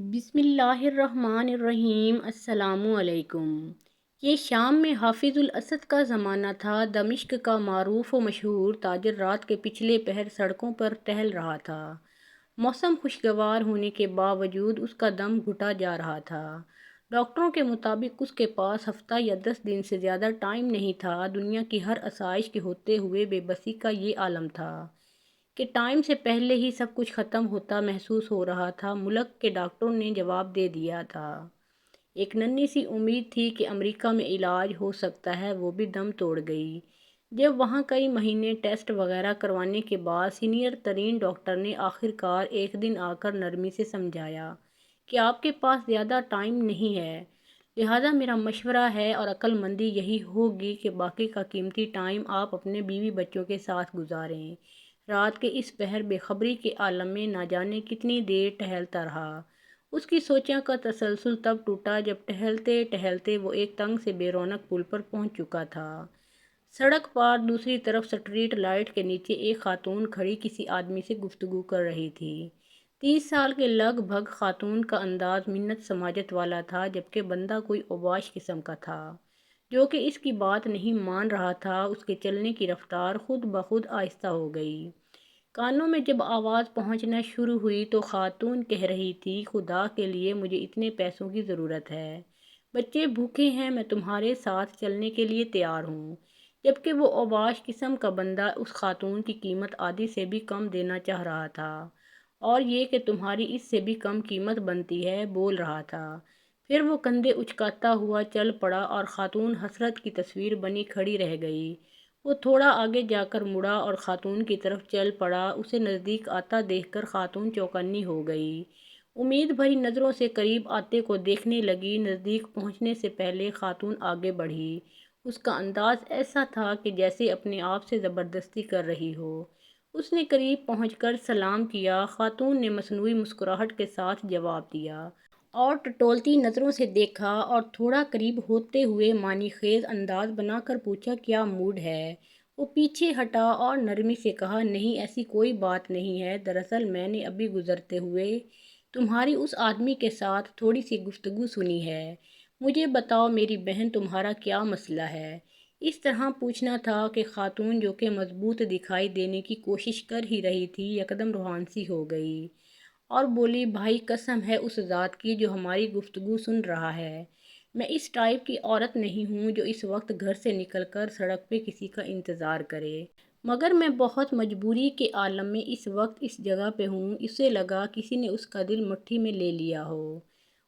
بسم اللہ الرحمن الرحیم۔ السلام علیکم۔ یہ شام میں حافظ الاسد کا زمانہ تھا۔ دمشق کا معروف و مشہور تاجر رات کے پچھلے پہر سڑکوں پر ٹہل رہا تھا۔ موسم خوشگوار ہونے کے باوجود اس کا دم گھٹا جا رہا تھا۔ ڈاکٹروں کے مطابق اس کے پاس ہفتہ یا 10 دن سے زیادہ ٹائم نہیں تھا۔ دنیا کی ہر آسائش کے ہوتے ہوئے بے بسی کا یہ عالم تھا کہ ٹائم سے پہلے ہی سب کچھ ختم ہوتا محسوس ہو رہا تھا۔ ملک کے ڈاکٹروں نے جواب دے دیا تھا۔ ایک ننھی سی امید تھی کہ امریکہ میں علاج ہو سکتا ہے، وہ بھی دم توڑ گئی جب وہاں کئی مہینے ٹیسٹ وغیرہ کروانے کے بعد سینئر ترین ڈاکٹر نے آخر کار ایک دن آ کر نرمی سے سمجھایا کہ آپ کے پاس زیادہ ٹائم نہیں ہے، لہٰذا میرا مشورہ ہے اور عقل مندی یہی ہوگی کہ باقی کا قیمتی ٹائم آپ اپنے بیوی بچوں کے ساتھ گزاریں۔ رات کے اس پہر بے خبری کے عالم میں نہ جانے کتنی دیر ٹہلتا رہا۔ اس کی سوچوں کا تسلسل تب ٹوٹا جب ٹہلتے ٹہلتے وہ ایک تنگ سے بے رونق پل پر پہنچ چکا تھا۔ سڑک پار دوسری طرف سٹریٹ لائٹ کے نیچے ایک خاتون کھڑی کسی آدمی سے گفتگو کر رہی تھی۔ 30 سال کے لگ بھگ خاتون کا انداز منت سماجت والا تھا، جبکہ بندہ کوئی اوباش قسم کا تھا جو کہ اس کی بات نہیں مان رہا تھا۔ اس کے چلنے کی رفتار خود بخود آہستہ ہو گئی۔ کانوں میں جب آواز پہنچنا شروع ہوئی تو خاتون کہہ رہی تھی، خدا کے لیے مجھے اتنے پیسوں کی ضرورت ہے، بچے بھوکے ہیں، میں تمہارے ساتھ چلنے کے لیے تیار ہوں۔ جبکہ وہ اوباش قسم کا بندہ اس خاتون کی قیمت آدھی سے بھی کم دینا چاہ رہا تھا، اور یہ کہ تمہاری اس سے بھی کم قیمت بنتی ہے بول رہا تھا۔ پھر وہ کندھے اچکاتا ہوا چل پڑا اور خاتون حسرت کی تصویر بنی کھڑی رہ گئی۔ وہ تھوڑا آگے جا کر مڑا اور خاتون کی طرف چل پڑا۔ اسے نزدیک آتا دیکھ کر خاتون چوکنی ہو گئی۔ امید بھری نظروں سے قریب آتے کو دیکھنے لگی۔ نزدیک پہنچنے سے پہلے خاتون آگے بڑھی۔ اس کا انداز ایسا تھا کہ جیسے اپنے آپ سے زبردستی کر رہی ہو۔ اس نے قریب پہنچ کر سلام کیا۔ خاتون نے مصنوعی مسکراہٹ کے ساتھ جواب دیا اور ٹٹولتی نظروں سے دیکھا اور تھوڑا قریب ہوتے ہوئے معنی خیز انداز بنا کر پوچھا، کیا موڈ ہے؟ وہ پیچھے ہٹا اور نرمی سے کہا، نہیں ایسی کوئی بات نہیں ہے، دراصل میں نے ابھی گزرتے ہوئے تمہاری اس آدمی کے ساتھ تھوڑی سی گفتگو سنی ہے۔ مجھے بتاؤ میری بہن، تمہارا کیا مسئلہ ہے؟ اس طرح پوچھنا تھا کہ خاتون جو کہ مضبوط دکھائی دینے کی کوشش کر ہی رہی تھی یکدم روحان سی ہو گئی اور بولی، بھائی قسم ہے اس ذات کی جو ہماری گفتگو سن رہا ہے، میں اس ٹائپ کی عورت نہیں ہوں جو اس وقت گھر سے نکل کر سڑک پہ کسی کا انتظار کرے، مگر میں بہت مجبوری کے عالم میں اس وقت اس جگہ پہ ہوں۔ اسے لگا کسی نے اس کا دل مٹھی میں لے لیا ہو۔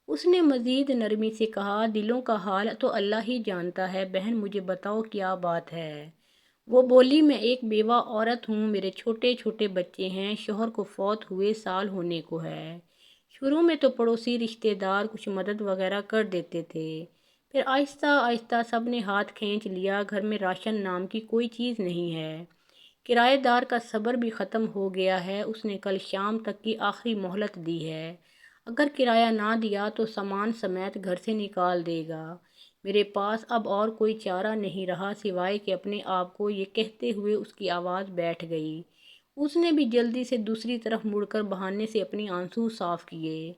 اس نے مزید نرمی سے کہا، دلوں کا حال تو اللہ ہی جانتا ہے، بہن مجھے بتاؤ کیا بات ہے؟ وہ بولی، میں ایک بیوہ عورت ہوں، میرے چھوٹے چھوٹے بچے ہیں، شوہر کو فوت ہوئے سال ہونے کو ہے۔ شروع میں تو پڑوسی رشتے دار کچھ مدد وغیرہ کر دیتے تھے، پھر آہستہ آہستہ سب نے ہاتھ کھینچ لیا۔ گھر میں راشن نام کی کوئی چیز نہیں ہے، کرایہ دار کا صبر بھی ختم ہو گیا ہے، اس نے کل شام تک کی آخری مہلت دی ہے، اگر کرایہ نہ دیا تو سامان سمیت گھر سے نکال دے گا۔ میرے پاس اب اور کوئی چارہ نہیں رہا سوائے کہ اپنے آپ کو یہ کہتے ہوئے اس کی آواز بیٹھ گئی۔ اس نے بھی جلدی سے دوسری طرف مڑ کر بہانے سے اپنے آنسو صاف کیے،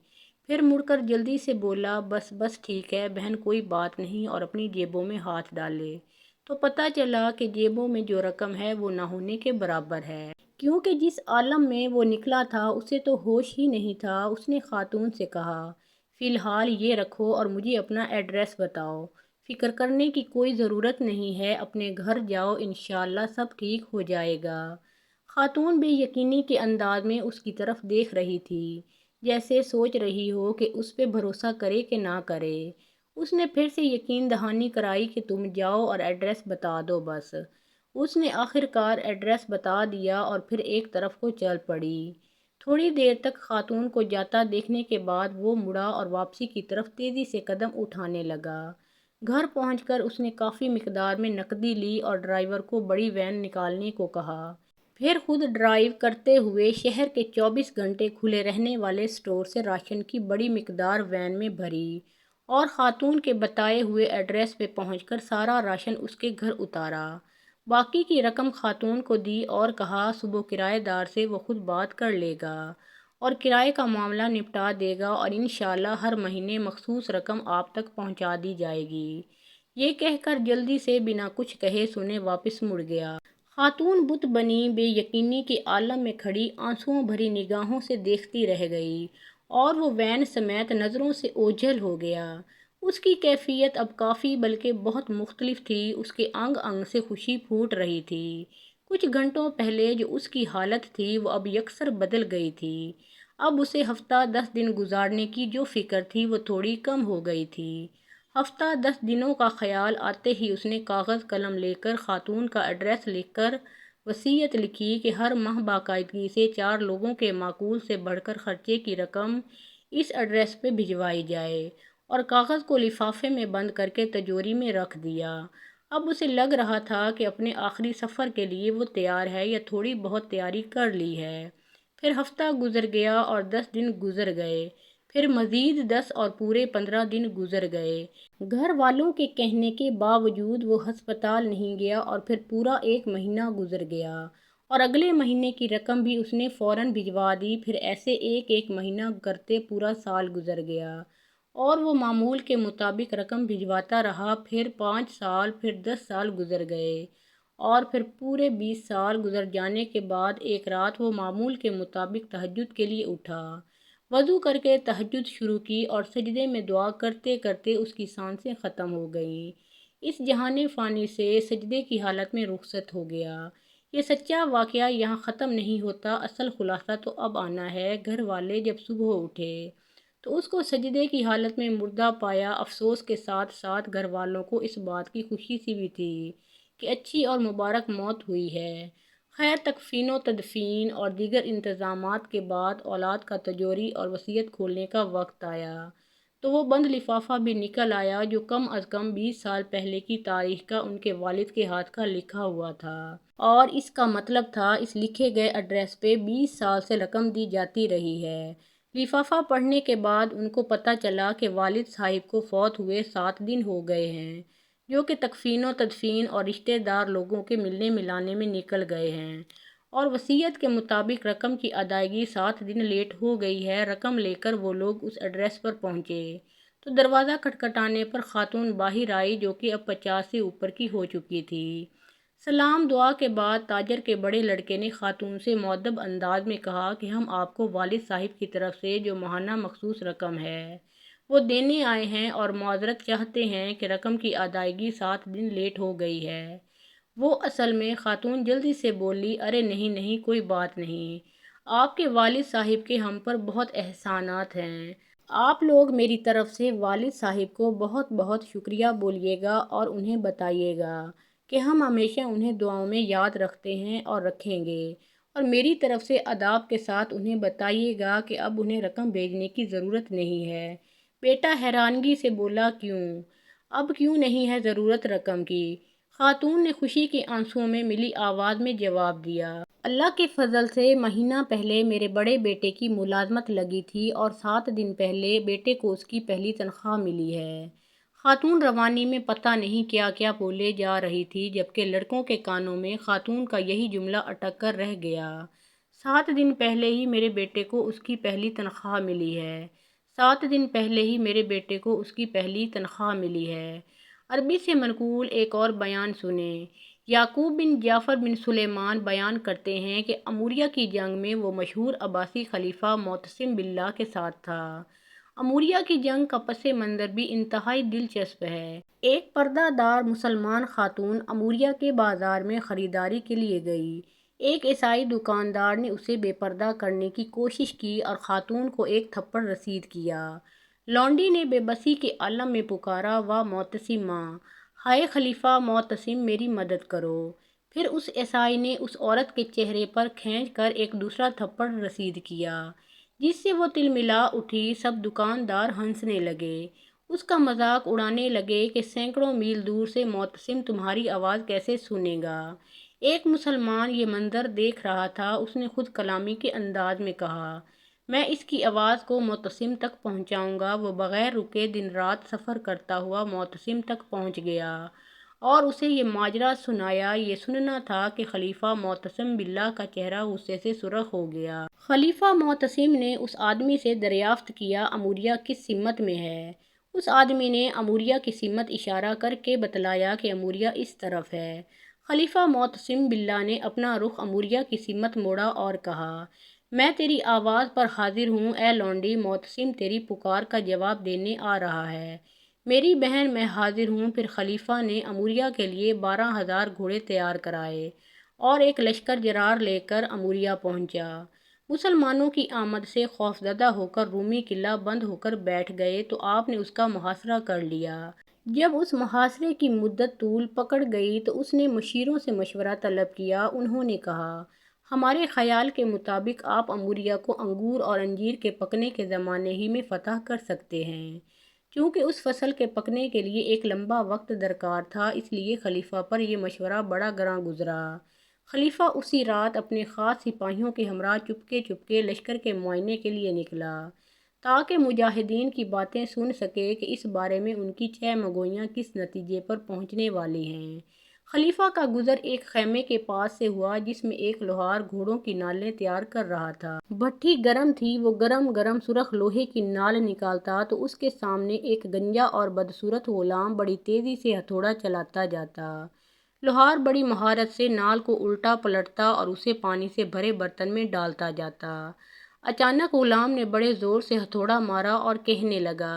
پھر مڑ کر جلدی سے بولا، بس بس ٹھیک ہے بہن کوئی بات نہیں، اور اپنی جیبوں میں ہاتھ ڈالے تو پتہ چلا کہ جیبوں میں جو رقم ہے وہ نہ ہونے کے برابر ہے، کیونکہ جس عالم میں وہ نکلا تھا اسے تو ہوش ہی نہیں تھا۔ اس نے خاتون سے کہا، فی الحال یہ رکھو اور مجھے اپنا ایڈریس بتاؤ، فکر کرنے کی کوئی ضرورت نہیں ہے، اپنے گھر جاؤ، انشاءاللہ سب ٹھیک ہو جائے گا۔ خاتون بے یقینی کے انداز میں اس کی طرف دیکھ رہی تھی، جیسے سوچ رہی ہو کہ اس پہ بھروسہ کرے کہ نہ کرے۔ اس نے پھر سے یقین دہانی کرائی کہ تم جاؤ اور ایڈریس بتا دو بس۔ اس نے آخر کار ایڈریس بتا دیا اور پھر ایک طرف کو چل پڑی۔ تھوڑی دیر تک خاتون کو جاتا دیکھنے کے بعد وہ مڑا اور واپسی کی طرف تیزی سے قدم اٹھانے لگا۔ گھر پہنچ کر اس نے کافی مقدار میں نقدی لی اور ڈرائیور کو بڑی وین نکالنے کو کہا، پھر خود ڈرائیو کرتے ہوئے شہر کے 24 گھنٹے کھلے رہنے والے اسٹور سے راشن کی بڑی مقدار وین میں بھری اور خاتون کے بتائے ہوئے ایڈریس پہ پہنچ کر سارا راشن اس کے گھر اتارا۔ باقی کی رقم خاتون کو دی اور کہا، صبح کرایہ دار سے وہ خود بات کر لے گا اور کرائے کا معاملہ نپٹا دے گا اور انشاءاللہ ہر مہینے مخصوص رقم آپ تک پہنچا دی جائے گی۔ یہ کہہ کر جلدی سے بنا کچھ کہے سنے واپس مڑ گیا۔ خاتون بت بنی بے یقینی کے عالم میں کھڑی آنسوؤں بھری نگاہوں سے دیکھتی رہ گئی اور وہ وین سمیت نظروں سے اوجھل ہو گیا۔ اس کی کیفیت اب کافی بلکہ بہت مختلف تھی، اس کے انگ انگ سے خوشی پھوٹ رہی تھی۔ کچھ گھنٹوں پہلے جو اس کی حالت تھی وہ اب یکسر بدل گئی تھی۔ اب اسے ہفتہ 10 دن گزارنے کی جو فکر تھی وہ تھوڑی کم ہو گئی تھی۔ ہفتہ 10 دنوں کا خیال آتے ہی اس نے کاغذ قلم لے کر خاتون کا ایڈریس لکھ کر وصیت لکھی کہ ہر ماہ باقاعدگی سے 4 لوگوں کے معقول سے بڑھ کر خرچے کی رقم اس ایڈریس پہ بھجوائی جائے، اور کاغذ کو لفافے میں بند کر کے تجوری میں رکھ دیا۔ اب اسے لگ رہا تھا کہ اپنے آخری سفر کے لیے وہ تیار ہے یا تھوڑی بہت تیاری کر لی ہے۔ پھر ہفتہ گزر گیا اور 10 دن گزر گئے، پھر مزید 10 اور پورے 15 دن گزر گئے۔ گھر والوں کے کہنے کے باوجود وہ ہسپتال نہیں گیا اور پھر پورا 1 مہینہ گزر گیا اور اگلے مہینے کی رقم بھی اس نے فوراً بھجوا دی۔ پھر ایسے ایک مہینہ کرتے پورا سال گزر گیا اور وہ معمول کے مطابق رقم بھجواتا رہا۔ پھر 5 سال، پھر 10 سال گزر گئے اور پھر پورے 20 سال گزر جانے کے بعد ایک رات وہ معمول کے مطابق تہجد کے لیے اٹھا، وضو کر کے تہجد شروع کی اور سجدے میں دعا کرتے کرتے اس کی سانسیں ختم ہو گئیں۔ اس جہان فانی سے سجدے کی حالت میں رخصت ہو گیا۔ یہ سچا واقعہ یہاں ختم نہیں ہوتا، اصل خلاصہ تو اب آنا ہے۔ گھر والے جب صبح اٹھے تو اس کو سجدے کی حالت میں مردہ پایا۔ افسوس کے ساتھ ساتھ گھر والوں کو اس بات کی خوشی سی بھی تھی کہ اچھی اور مبارک موت ہوئی ہے۔ خیر، تکفین و تدفین اور دیگر انتظامات کے بعد اولاد کا تجوری اور وصیت کھولنے کا وقت آیا تو وہ بند لفافہ بھی نکل آیا جو کم از کم 20 سال پہلے کی تاریخ کا ان کے والد کے ہاتھ کا لکھا ہوا تھا، اور اس کا مطلب تھا اس لکھے گئے ایڈریس پہ 20 سال سے رقم دی جاتی رہی ہے۔ لفافہ پڑھنے کے بعد ان کو پتہ چلا کہ والد صاحب کو فوت ہوئے 7 دن ہو گئے ہیں، جو کہ تکفین و تدفین اور رشتہ دار لوگوں کے ملنے ملانے میں نکل گئے ہیں، اور وصیت کے مطابق رقم کی ادائیگی 7 دن لیٹ ہو گئی ہے۔ رقم لے کر وہ لوگ اس ایڈریس پر پہنچے تو دروازہ کھٹکھٹانے پر خاتون باہر آئی جو کہ اب 50 سے اوپر کی ہو چکی تھی۔ سلام دعا کے بعد تاجر کے بڑے لڑکے نے خاتون سے مؤدب انداز میں کہا کہ ہم آپ کو والد صاحب کی طرف سے جو ماہانہ مخصوص رقم ہے وہ دینے آئے ہیں اور معذرت چاہتے ہیں کہ رقم کی ادائیگی 7 دن لیٹ ہو گئی ہے۔ وہ اصل میں خاتون جلدی سے بولی، ارے نہیں نہیں، کوئی بات نہیں، آپ کے والد صاحب کے ہم پر بہت احسانات ہیں۔ آپ لوگ میری طرف سے والد صاحب کو بہت بہت شکریہ بولیے گا اور انہیں بتائیے گا کہ ہم ہمیشہ انہیں دعاؤں میں یاد رکھتے ہیں اور رکھیں گے، اور میری طرف سے اداب کے ساتھ انہیں بتائیے گا کہ اب انہیں رقم بھیجنے کی ضرورت نہیں ہے۔ بیٹا حیرانگی سے بولا، کیوں؟ اب کیوں نہیں ہے ضرورت رقم کی؟ خاتون نے خوشی کے آنسوؤں میں ملی آواز میں جواب دیا، اللہ کے فضل سے مہینہ پہلے میرے بڑے بیٹے کی ملازمت لگی تھی اور 7 دن پہلے بیٹے کو اس کی پہلی تنخواہ ملی ہے۔ خاتون روانی میں پتہ نہیں کیا کیا بولے جا رہی تھی، جبکہ لڑکوں کے کانوں میں خاتون کا یہی جملہ اٹک کر رہ گیا، 7 دن پہلے ہی میرے بیٹے کو اس کی پہلی تنخواہ ملی ہے، 7 دن پہلے ہی میرے بیٹے کو اس کی پہلی تنخواہ ملی ہے۔ عربی سے منقول ایک اور بیان سنیں۔ یعقوب بن جعفر بن سلیمان بیان کرتے ہیں کہ اموریہ کی جنگ میں وہ مشہور عباسی خلیفہ معتصم باللہ کے ساتھ تھا۔ اموریہ کی جنگ کا پس منظر بھی انتہائی دلچسپ ہے۔ ایک پردہ دار مسلمان خاتون اموریہ کے بازار میں خریداری کے لیے گئی۔ ایک عیسائی دکاندار نے اسے بے پردہ کرنے کی کوشش کی اور خاتون کو ایک تھپڑ رسید کیا۔ لونڈی نے بے بسی کے عالم میں پکارا، واہ معتصماں، ہائے خلیفہ معتصم، میری مدد کرو۔ پھر اس عیسائی نے اس عورت کے چہرے پر کھینچ کر ایک دوسرا تھپڑ رسید کیا، جس سے وہ تلملا اٹھی۔ سب دکاندار ہنسنے لگے، اس کا مذاق اڑانے لگے کہ سینکڑوں میل دور سے معتصم تمہاری آواز کیسے سنے گا۔ ایک مسلمان یہ منظر دیکھ رہا تھا، اس نے خود کلامی کے انداز میں کہا، میں اس کی آواز کو معتصم تک پہنچاؤں گا۔ وہ بغیر رکے دن رات سفر کرتا ہوا معتصم تک پہنچ گیا اور اسے یہ ماجرا سنایا۔ یہ سننا تھا کہ خلیفہ معتصم باللہ کا چہرہ غصے سے سرخ ہو گیا۔ خلیفہ معتصم نے اس آدمی سے دریافت کیا، اموریہ کس سمت میں ہے؟ اس آدمی نے اموریہ کی سمت اشارہ کر کے بتلایا کہ اموریہ اس طرف ہے۔ خلیفہ معتصم باللہ نے اپنا رخ اموریہ کی سمت موڑا اور کہا، میں تیری آواز پر حاضر ہوں اے لونڈی، معتصم تیری پکار کا جواب دینے آ رہا ہے۔ میری بہن میں حاضر ہوں۔ پھر خلیفہ نے اموریہ کے لیے 12,000 گھوڑے تیار کرائے اور ایک لشکر جرار لے کر اموریہ پہنچا۔ مسلمانوں کی آمد سے خوفزدہ ہو کر رومی قلعہ بند ہو کر بیٹھ گئے تو آپ نے اس کا محاصرہ کر لیا۔ جب اس محاصرے کی مدت طول پکڑ گئی تو اس نے مشیروں سے مشورہ طلب کیا۔ انہوں نے کہا، ہمارے خیال کے مطابق آپ اموریہ کو انگور اور انجیر کے پکنے کے زمانے ہی میں فتح کر سکتے ہیں۔ چونکہ اس فصل کے پکنے کے لیے ایک لمبا وقت درکار تھا، اس لیے خلیفہ پر یہ مشورہ بڑا گراں گزرا۔ خلیفہ اسی رات اپنے خاص سپاہیوں کے ہمراہ چپکے لشکر کے معائنے کے لیے نکلا، تاکہ مجاہدین کی باتیں سن سکے کہ اس بارے میں ان کی چہ مگوئیاں کس نتیجے پر پہنچنے والی ہیں۔ خلیفہ کا گزر ایک خیمے کے پاس سے ہوا جس میں ایک لوہار گھوڑوں کی نالیں تیار کر رہا تھا۔ بھٹی گرم تھی، وہ گرم گرم سرخ لوہے کی نال نکالتا تو اس کے سامنے ایک گنجا اور بدصورت غلام بڑی تیزی سے ہتھوڑا چلاتا جاتا۔ لوہار بڑی مہارت سے نال کو الٹا پلٹتا اور اسے پانی سے بھرے برتن میں ڈالتا جاتا۔ اچانک غلام نے بڑے زور سے ہتھوڑا مارا اور کہنے لگا،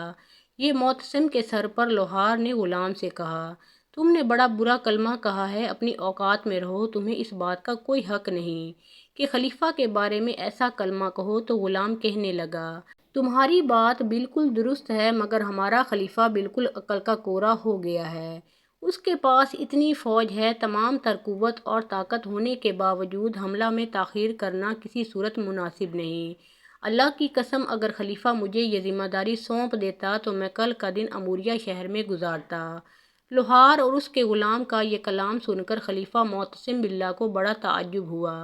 یہ معتصم کے سر پر۔ لوہار نے غلام سے کہا، تم نے بڑا برا کلمہ کہا ہے، اپنی اوقات میں رہو، تمہیں اس بات کا کوئی حق نہیں کہ خلیفہ کے بارے میں ایسا کلمہ کہو۔ تو غلام کہنے لگا، تمہاری بات بالکل درست ہے، مگر ہمارا خلیفہ بالکل عقل کا کورا ہو گیا ہے۔ اس کے پاس اتنی فوج ہے، تمام تر قوت اور طاقت ہونے کے باوجود حملہ میں تاخیر کرنا کسی صورت مناسب نہیں۔ اللہ کی قسم، اگر خلیفہ مجھے یہ ذمہ داری سونپ دیتا تو میں کل کا دن اموریہ شہر میں گزارتا۔ لوہار اور اس کے غلام کا یہ کلام سن کر خلیفہ معتصم باللہ کو بڑا تعجب ہوا۔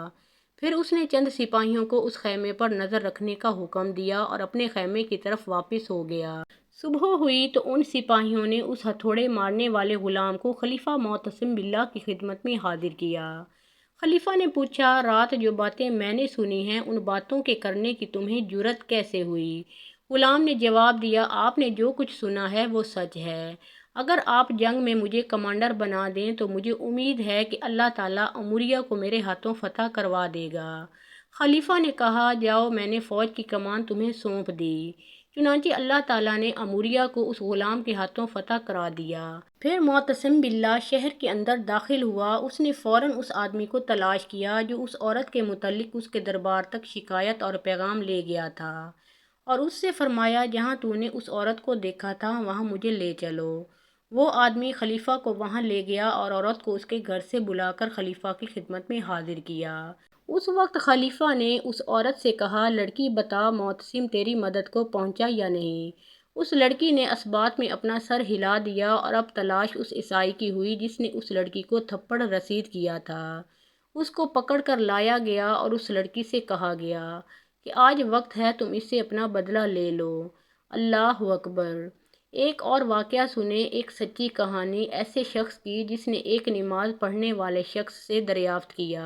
پھر اس نے چند سپاہیوں کو اس خیمے پر نظر رکھنے کا حکم دیا اور اپنے خیمے کی طرف واپس ہو گیا۔ صبح ہوئی تو ان سپاہیوں نے اس ہتھوڑے مارنے والے غلام کو خلیفہ معتصم باللہ کی خدمت میں حاضر کیا۔ خلیفہ نے پوچھا، رات جو باتیں میں نے سنی ہیں، ان باتوں کے کرنے کی تمہیں جرأت کیسے ہوئی؟ غلام نے جواب دیا، آپ نے جو کچھ سنا ہے وہ سچ ہے۔ اگر آپ جنگ میں مجھے کمانڈر بنا دیں تو مجھے امید ہے کہ اللہ تعالیٰ اموریہ کو میرے ہاتھوں فتح کروا دے گا۔ خلیفہ نے کہا، جاؤ، میں نے فوج کی کمان تمہیں سونپ دی۔ چنانچہ اللہ تعالیٰ نے اموریہ کو اس غلام کے ہاتھوں فتح کرا دیا۔ پھر معتصم باللہ شہر کے اندر داخل ہوا۔ اس نے فوراً اس آدمی کو تلاش کیا جو اس عورت کے متعلق اس کے دربار تک شکایت اور پیغام لے گیا تھا، اور اس سے فرمایا، جہاں تو نے اس عورت کو دیکھا تھا وہاں مجھے لے چلو۔ وہ آدمی خلیفہ کو وہاں لے گیا اور عورت کو اس کے گھر سے بلا کر خلیفہ کی خدمت میں حاضر کیا۔ اس وقت خلیفہ نے اس عورت سے کہا، لڑکی بتا، معتصم تیری مدد کو پہنچا یا نہیں؟ اس لڑکی نے اثبات میں اپنا سر ہلا دیا، اور اب تلاش اس عیسائی کی ہوئی جس نے اس لڑکی کو تھپڑ رسید کیا تھا۔ اس کو پکڑ کر لایا گیا اور اس لڑکی سے کہا گیا کہ آج وقت ہے تم اس سے اپنا بدلہ لے لو۔ اللہ اکبر۔ ایک اور واقعہ سنیں، ایک سچی کہانی ایسے شخص کی جس نے ایک نماز پڑھنے والے شخص سے دریافت کیا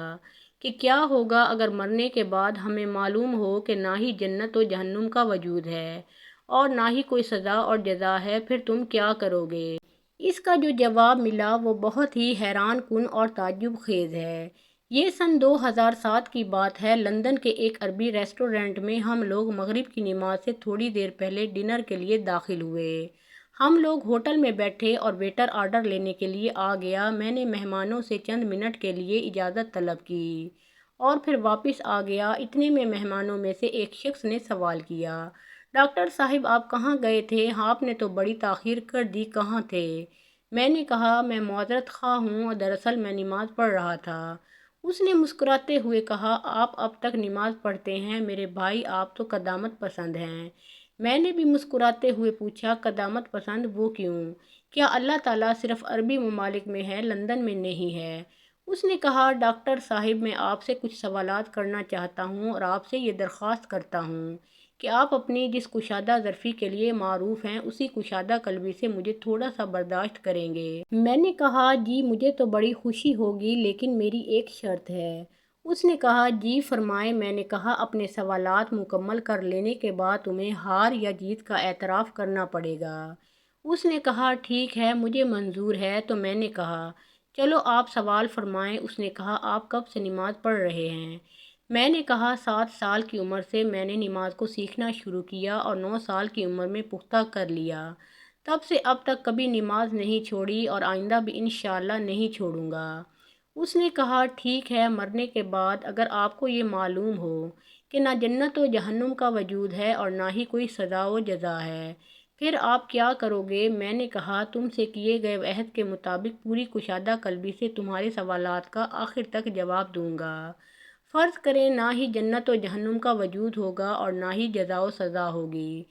کہ کیا ہوگا اگر مرنے کے بعد ہمیں معلوم ہو کہ نہ ہی جنت و جہنم کا وجود ہے اور نہ ہی کوئی سزا اور جزا ہے، پھر تم کیا کرو گے؟ اس کا جو جواب ملا وہ بہت ہی حیران کن اور تعجب خیز ہے۔ یہ سن 2007 کی بات ہے۔ لندن کے ایک عربی ریسٹورینٹ میں ہم لوگ مغرب کی نماز سے تھوڑی دیر پہلے ڈنر کے لیے داخل ہوئے۔ ہم لوگ ہوٹل میں بیٹھے اور ویٹر آرڈر لینے کے لیے آ گیا۔ میں نے مہمانوں سے چند منٹ کے لیے اجازت طلب کی اور پھر واپس آ گیا۔ اتنے میں مہمانوں میں سے ایک شخص نے سوال کیا، ڈاکٹر صاحب آپ کہاں گئے تھے؟ آپ نے تو بڑی تاخیر کر دی، کہاں تھے؟ میں نے کہا، میں معذرت خواہ ہوں اور دراصل میں نماز پڑھ رہا تھا۔ اس نے مسکراتے ہوئے کہا، آپ اب تک نماز پڑھتے ہیں؟ میرے بھائی، آپ تو قدامت پسند ہیں۔ میں نے بھی مسکراتے ہوئے پوچھا، قدامت پسند؟ وہ کیوں؟ کیا اللہ تعالیٰ صرف عربی ممالک میں ہے، لندن میں نہیں ہے؟ اس نے کہا، ڈاکٹر صاحب میں آپ سے کچھ سوالات کرنا چاہتا ہوں اور آپ سے یہ درخواست کرتا ہوں کہ آپ اپنی جس کشادہ ظرفی کے لیے معروف ہیں اسی کشادہ قلبی سے مجھے تھوڑا سا برداشت کریں گے۔ میں نے کہا جی مجھے تو بڑی خوشی ہوگی لیکن میری ایک شرط ہے۔ اس نے کہا جی فرمائیں۔ میں نے کہا اپنے سوالات مکمل کر لینے کے بعد تمہیں ہار یا جیت کا اعتراف کرنا پڑے گا۔ اس نے کہا ٹھیک ہے مجھے منظور ہے۔ تو میں نے کہا چلو آپ سوال فرمائیں۔ اس نے کہا آپ کب سے نماز پڑھ رہے ہیں؟ میں نے کہا 7 سال کی عمر سے میں نے نماز کو سیکھنا شروع کیا اور 9 سال کی عمر میں پختہ کر لیا۔ تب سے اب تک کبھی نماز نہیں چھوڑی اور آئندہ بھی انشاءاللہ نہیں چھوڑوں گا۔ اس نے کہا ٹھیک ہے مرنے کے بعد اگر آپ کو یہ معلوم ہو کہ نہ جنت و جہنم کا وجود ہے اور نہ ہی کوئی سزا و جزا ہے پھر آپ کیا کرو گے؟ میں نے کہا تم سے کیے گئے عہد کے مطابق پوری کشادہ قلبی سے تمہارے سوالات کا آخر تک جواب دوں گا۔ فرض کریں نہ ہی جنت و جہنم کا وجود ہوگا اور نہ ہی جزا و سزا ہوگی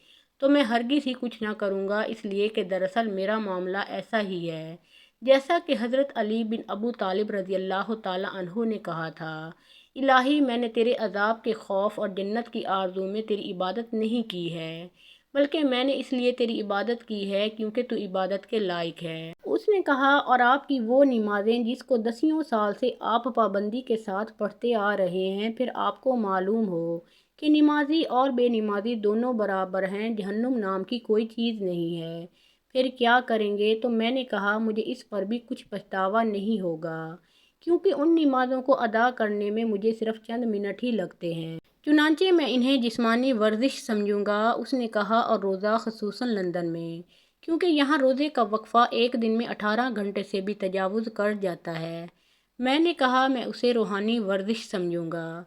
تو میں ہرگز ہی کچھ نہ کروں گا، اس لیے کہ دراصل میرا معاملہ ایسا ہی ہے جیسا کہ حضرت علی بن ابو طالب رضی اللہ تعالیٰ عنہ نے کہا تھا، الہی میں نے تیرے عذاب کے خوف اور جنت کی آرزو میں تیری عبادت نہیں کی ہے بلکہ میں نے اس لیے تیری عبادت کی ہے کیونکہ تو عبادت کے لائق ہے۔ اس نے کہا اور آپ کی وہ نمازیں جس کو دسیوں سال سے آپ پابندی کے ساتھ پڑھتے آ رہے ہیں پھر آپ کو معلوم ہو کہ نمازی اور بے نمازی دونوں برابر ہیں، جہنم نام کی کوئی چیز نہیں ہے، پھر کیا کریں گے؟ تو میں نے کہا مجھے اس پر بھی کچھ پچھتاوا نہیں ہوگا کیونکہ ان نمازوں کو ادا کرنے میں مجھے صرف چند منٹ ہی لگتے ہیں، چنانچہ میں انہیں جسمانی ورزش سمجھوں گا۔ اس نے کہا اور روزہ خصوصاً لندن میں کیونکہ یہاں روزے کا وقفہ ایک دن میں 18 گھنٹے سے بھی تجاوز کر جاتا ہے۔ میں نے کہا میں اسے روحانی ورزش سمجھوں گا،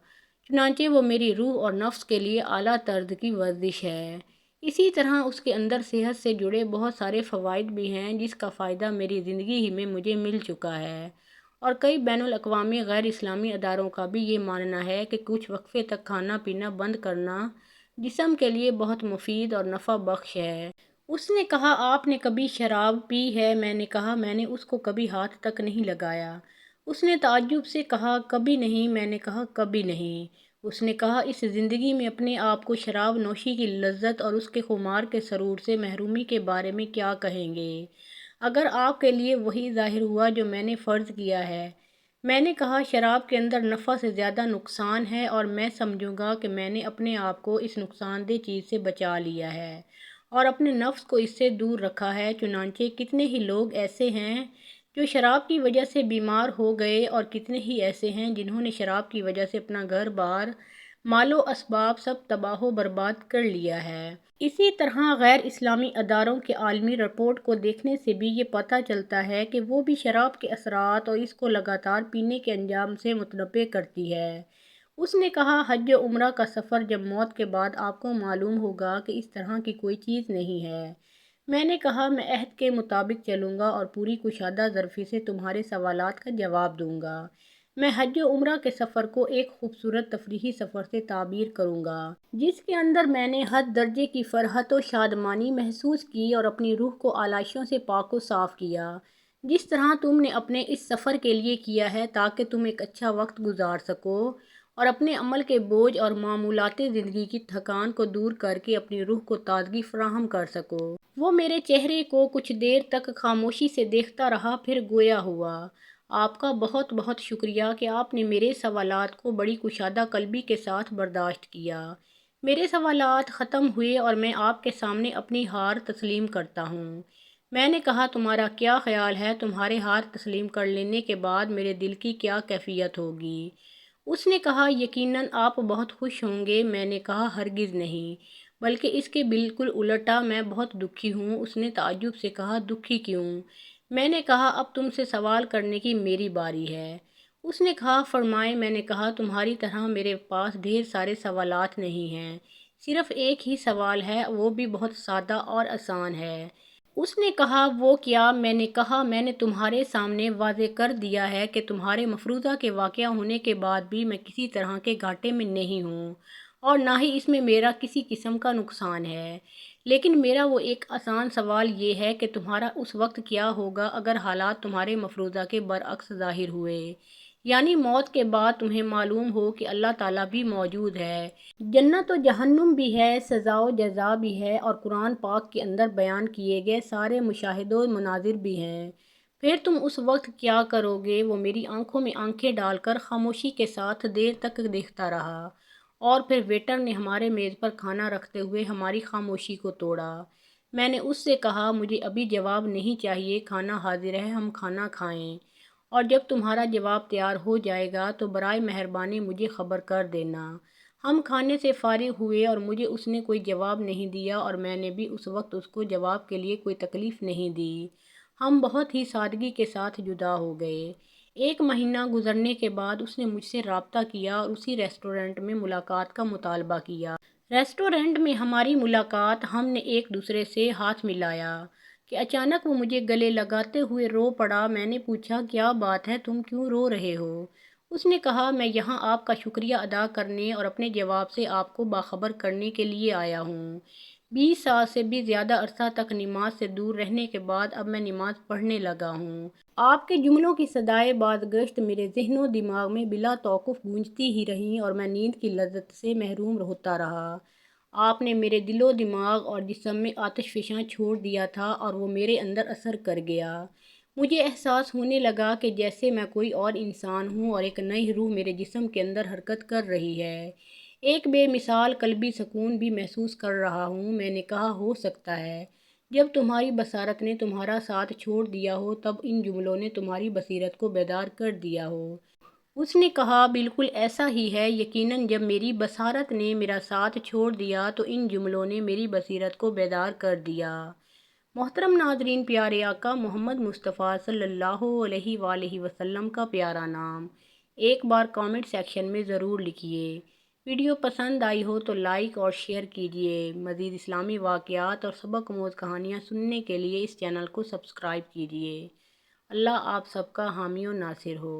چنانچہ وہ میری روح اور نفس کے لیے اعلیٰ طرز کی ورزش ہے۔ اسی طرح اس کے اندر صحت سے جڑے بہت سارے فوائد بھی ہیں جس کا فائدہ میری زندگی ہی میں مجھے مل چکا ہے، اور کئی بین الاقوامی غیر اسلامی اداروں کا بھی یہ ماننا ہے کہ کچھ وقفے تک کھانا پینا بند کرنا جسم کے لیے بہت مفید اور نفع بخش ہے۔ اس نے کہا آپ نے کبھی شراب پی ہے؟ میں نے کہا میں نے اس کو کبھی ہاتھ تک نہیں لگایا۔ اس نے تعجب سے کہا کبھی نہیں؟ میں نے کہا کبھی نہیں۔ اس نے کہا اس زندگی میں اپنے آپ کو شراب نوشی کی لذت اور اس کے خمار کے سرور سے محرومی کے بارے میں کیا کہیں گے اگر آپ کے لیے وہی ظاہر ہوا جو میں نے فرض کیا ہے؟ میں نے کہا شراب کے اندر نفع سے زیادہ نقصان ہے اور میں سمجھوں گا کہ میں نے اپنے آپ کو اس نقصان دہ چیز سے بچا لیا ہے اور اپنے نفس کو اس سے دور رکھا ہے، چنانچہ کتنے ہی لوگ ایسے ہیں جو شراب کی وجہ سے بیمار ہو گئے اور کتنے ہی ایسے ہیں جنہوں نے شراب کی وجہ سے اپنا گھر بار مال و اسباب سب تباہ و برباد کر لیا ہے۔ اسی طرح غیر اسلامی اداروں کے عالمی رپورٹ کو دیکھنے سے بھی یہ پتہ چلتا ہے کہ وہ بھی شراب کے اثرات اور اس کو لگاتار پینے کے انجام سے متنبع کرتی ہے۔ اس نے کہا حج و عمرہ کا سفر جب موت کے بعد آپ کو معلوم ہوگا کہ اس طرح کی کوئی چیز نہیں ہے۔ میں نے کہا میں عہد کے مطابق چلوں گا اور پوری کشادہ ظرفی سے تمہارے سوالات کا جواب دوں گا۔ میں حج و عمرہ کے سفر کو ایک خوبصورت تفریحی سفر سے تعبیر کروں گا جس کے اندر میں نے حد درجے کی فرحت و شادمانی محسوس کی اور اپنی روح کو آلائشوں سے پاک و صاف کیا، جس طرح تم نے اپنے اس سفر کے لیے کیا ہے تاکہ تم ایک اچھا وقت گزار سکو اور اپنے عمل کے بوجھ اور معمولات زندگی کی تھکان کو دور کر کے اپنی روح کو تازگی فراہم کر سکو۔ وہ میرے چہرے کو کچھ دیر تک خاموشی سے دیکھتا رہا پھر گویا ہوا، آپ کا بہت بہت شکریہ کہ آپ نے میرے سوالات کو بڑی کشادہ قلبی کے ساتھ برداشت کیا۔ میرے سوالات ختم ہوئے اور میں آپ کے سامنے اپنی ہار تسلیم کرتا ہوں۔ میں نے کہا تمہارا کیا خیال ہے تمہارے ہار تسلیم کر لینے کے بعد میرے دل کی کیا کیفیت ہوگی؟ اس نے کہا یقیناً آپ بہت خوش ہوں گے۔ میں نے کہا ہرگز نہیں بلکہ اس کے بالکل الٹا، میں بہت دکھی ہوں۔ اس نے تعجب سے کہا دکھی کیوں؟ میں نے کہا اب تم سے سوال کرنے کی میری باری ہے۔ اس نے کہا فرمائیں۔ میں نے کہا تمہاری طرح میرے پاس ڈھیر سارے سوالات نہیں ہیں، صرف ایک ہی سوال ہے، وہ بھی بہت سادہ اور آسان ہے۔ اس نے کہا وہ کیا؟ میں نے کہا میں نے تمہارے سامنے واضح کر دیا ہے کہ تمہارے مفروضہ کے واقع ہونے کے بعد بھی میں کسی طرح کے گھاٹے میں نہیں ہوں اور نہ ہی اس میں میرا کسی قسم کا نقصان ہے، لیکن میرا وہ ایک آسان سوال یہ ہے کہ تمہارا اس وقت کیا ہوگا اگر حالات تمہارے مفروضہ کے برعکس ظاہر ہوئے، یعنی موت کے بعد تمہیں معلوم ہو کہ اللہ تعالیٰ بھی موجود ہے، جنت و جہنم بھی ہے، سزا و جزا بھی ہے، اور قرآن پاک کے اندر بیان کیے گئے سارے مشاہد و مناظر بھی ہیں۔ پھر تم اس وقت کیا کرو گے؟ وہ میری آنکھوں میں آنکھیں ڈال کر خاموشی کے ساتھ دیر تک دیکھتا رہا، اور پھر ویٹر نے ہمارے میز پر کھانا رکھتے ہوئے ہماری خاموشی کو توڑا۔ میں نے اس سے کہا، مجھے ابھی جواب نہیں چاہیے، کھانا حاضر ہے، ہم کھانا کھائیں، اور جب تمہارا جواب تیار ہو جائے گا تو برائے مہربانی مجھے خبر کر دینا۔ ہم کھانے سے فارغ ہوئے اور مجھے اس نے کوئی جواب نہیں دیا، اور میں نے بھی اس وقت اس کو جواب کے لیے کوئی تکلیف نہیں دی۔ ہم بہت ہی سادگی کے ساتھ جدا ہو گئے۔ 1 مہینہ گزرنے کے بعد اس نے مجھ سے رابطہ کیا اور اسی ریسٹورنٹ میں ملاقات کا مطالبہ کیا۔ ریسٹورنٹ میں ہماری ملاقات، ہم نے ایک دوسرے سے ہاتھ ملایا کہ اچانک وہ مجھے گلے لگاتے ہوئے رو پڑا۔ میں نے پوچھا، کیا بات ہے، تم کیوں رو رہے ہو؟ اس نے کہا، میں یہاں آپ کا شکریہ ادا کرنے اور اپنے جواب سے آپ کو باخبر کرنے کے لیے آیا ہوں۔ 20 سال سے بھی زیادہ عرصہ تک نماز سے دور رہنے کے بعد اب میں نماز پڑھنے لگا ہوں۔ آپ کے جملوں کی صدائے بازگشت میرے ذہن و دماغ میں بلا توقف گونجتی ہی رہیں اور میں نیند کی لذت سے محروم ہوتا رہا۔ آپ نے میرے دل و دماغ اور جسم میں آتش فشاں چھوڑ دیا تھا اور وہ میرے اندر اثر کر گیا۔ مجھے احساس ہونے لگا کہ جیسے میں کوئی اور انسان ہوں اور ایک نئی روح میرے جسم کے اندر حرکت کر رہی ہے۔ ایک بے مثال قلبی سکون بھی محسوس کر رہا ہوں۔ میں نے کہا، ہو سکتا ہے جب تمہاری بصارت نے تمہارا ساتھ چھوڑ دیا ہو تب ان جملوں نے تمہاری بصیرت کو بیدار کر دیا ہو۔ اس نے کہا، بالکل ایسا ہی ہے، یقیناً جب میری بصارت نے میرا ساتھ چھوڑ دیا تو ان جملوں نے میری بصیرت کو بیدار کر دیا۔ محترم ناظرین، پیارے آقا محمد مصطفیٰ صلی اللہ علیہ وآلہ وسلم کا پیارا نام ایک بار کامنٹ سیکشن میں ضرور لکھیے۔ ویڈیو پسند آئی ہو تو لائک اور شیئر کیجیے۔ مزید اسلامی واقعات اور سبق آموز کہانیاں سننے کے لیے اس چینل کو سبسکرائب کیجیے۔ اللہ آپ سب کا حامی و ناصر ہو۔